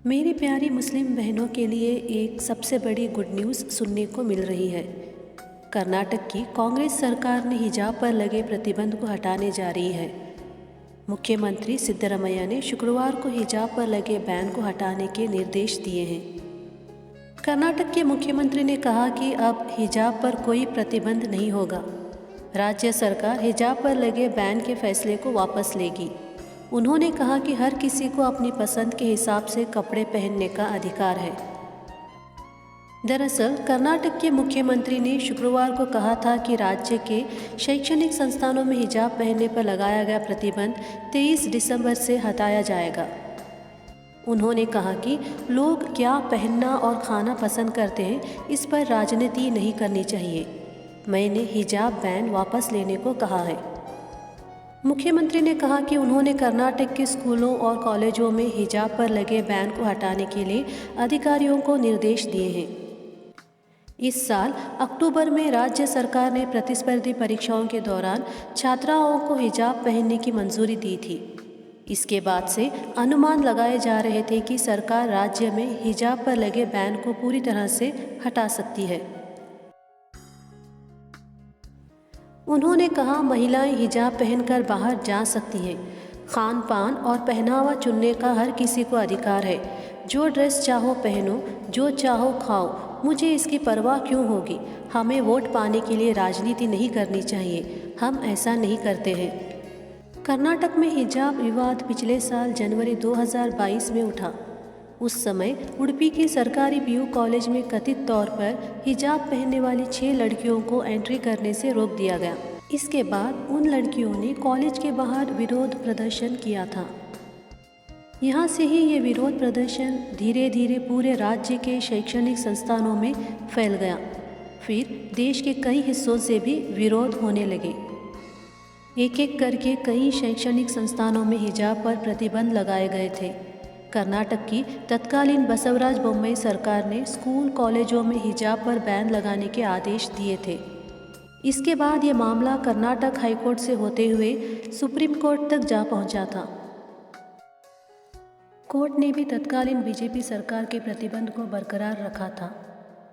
मेरी प्यारी मुस्लिम बहनों के लिए एक सबसे बड़ी गुड न्यूज़ सुनने को मिल रही है। कर्नाटक की कांग्रेस सरकार ने हिजाब पर लगे प्रतिबंध को हटाने जा रही है। मुख्यमंत्री सिद्धरामैया ने शुक्रवार को हिजाब पर लगे बैन को हटाने के निर्देश दिए हैं। कर्नाटक के मुख्यमंत्री ने कहा कि अब हिजाब पर कोई प्रतिबंध नहीं होगा। राज्य सरकार हिजाब पर लगे बैन के फैसले को वापस लेगी। उन्होंने कहा कि हर किसी को अपनी पसंद के हिसाब से कपड़े पहनने का अधिकार है। दरअसल कर्नाटक के मुख्यमंत्री ने शुक्रवार को कहा था कि राज्य के शैक्षणिक संस्थानों में हिजाब पहनने पर लगाया गया प्रतिबंध 23 दिसंबर से हटाया जाएगा। उन्होंने कहा कि लोग क्या पहनना और खाना पसंद करते हैं, इस पर राजनीति नहीं करनी चाहिए। मैंने हिजाब बैन वापस लेने को कहा है। मुख्यमंत्री ने कहा कि उन्होंने कर्नाटक के स्कूलों और कॉलेजों में हिजाब पर लगे बैन को हटाने के लिए अधिकारियों को निर्देश दिए हैं। इस साल अक्टूबर में राज्य सरकार ने प्रतिस्पर्धी परीक्षाओं के दौरान छात्राओं को हिजाब पहनने की मंजूरी दी थी। इसके बाद से अनुमान लगाए जा रहे थे कि सरकार राज्य में हिजाब पर लगे बैन को पूरी तरह से हटा सकती है। उन्होंने कहा, महिलाएं हिजाब पहनकर बाहर जा सकती हैं। खान पान और पहनावा चुनने का हर किसी को अधिकार है। जो ड्रेस चाहो पहनो, जो चाहो खाओ, मुझे इसकी परवाह क्यों होगी। हमें वोट पाने के लिए राजनीति नहीं करनी चाहिए। हम ऐसा नहीं करते हैं। कर्नाटक में हिजाब विवाद पिछले साल जनवरी 2022 में उठा। उस समय उडुपी के सरकारी पीयू कॉलेज में कथित तौर पर हिजाब पहनने वाली 6 लड़कियों को एंट्री करने से रोक दिया गया। इसके बाद उन लड़कियों ने कॉलेज के बाहर विरोध प्रदर्शन किया था। यहाँ से ही ये विरोध प्रदर्शन धीरे धीरे पूरे राज्य के शैक्षणिक संस्थानों में फैल गया। फिर देश के कई हिस्सों से भी विरोध होने लगे। एक एक करके कई शैक्षणिक संस्थानों में हिजाब पर प्रतिबंध लगाए गए थे। कर्नाटक की तत्कालीन बसवराज बोम्मई सरकार ने स्कूल कॉलेजों में हिजाब पर बैन लगाने के आदेश दिए थे। इसके बाद ये मामला कर्नाटक हाईकोर्ट से होते हुए सुप्रीम कोर्ट तक जा पहुंचा था। कोर्ट ने भी तत्कालीन बीजेपी सरकार के प्रतिबंध को बरकरार रखा था।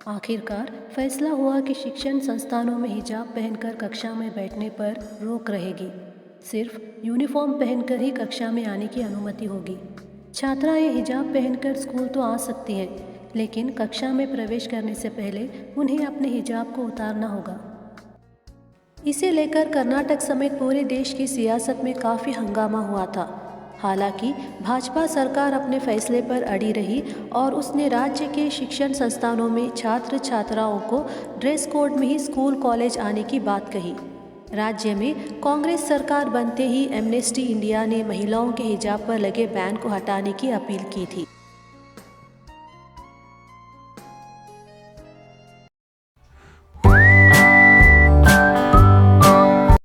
आखिरकार फैसला हुआ कि शिक्षण संस्थानों में हिजाब पहनकर कक्षा में बैठने पर रोक रहेगी। सिर्फ यूनिफॉर्म पहनकर ही कक्षा में आने की अनुमति होगी। छात्राएं हिजाब पहनकर स्कूल तो आ सकती हैं, लेकिन कक्षा में प्रवेश करने से पहले उन्हें अपने हिजाब को उतारना होगा। इसे लेकर कर्नाटक समेत पूरे देश की सियासत में काफ़ी हंगामा हुआ था। हालांकि भाजपा सरकार अपने फैसले पर अड़ी रही और उसने राज्य के शिक्षण संस्थानों में छात्र छात्राओं को ड्रेस कोड में ही स्कूल कॉलेज आने की बात कही। राज्य में कांग्रेस सरकार बनते ही एमनेस्टी इंडिया ने महिलाओं के हिजाब पर लगे बैन को हटाने की अपील की थी।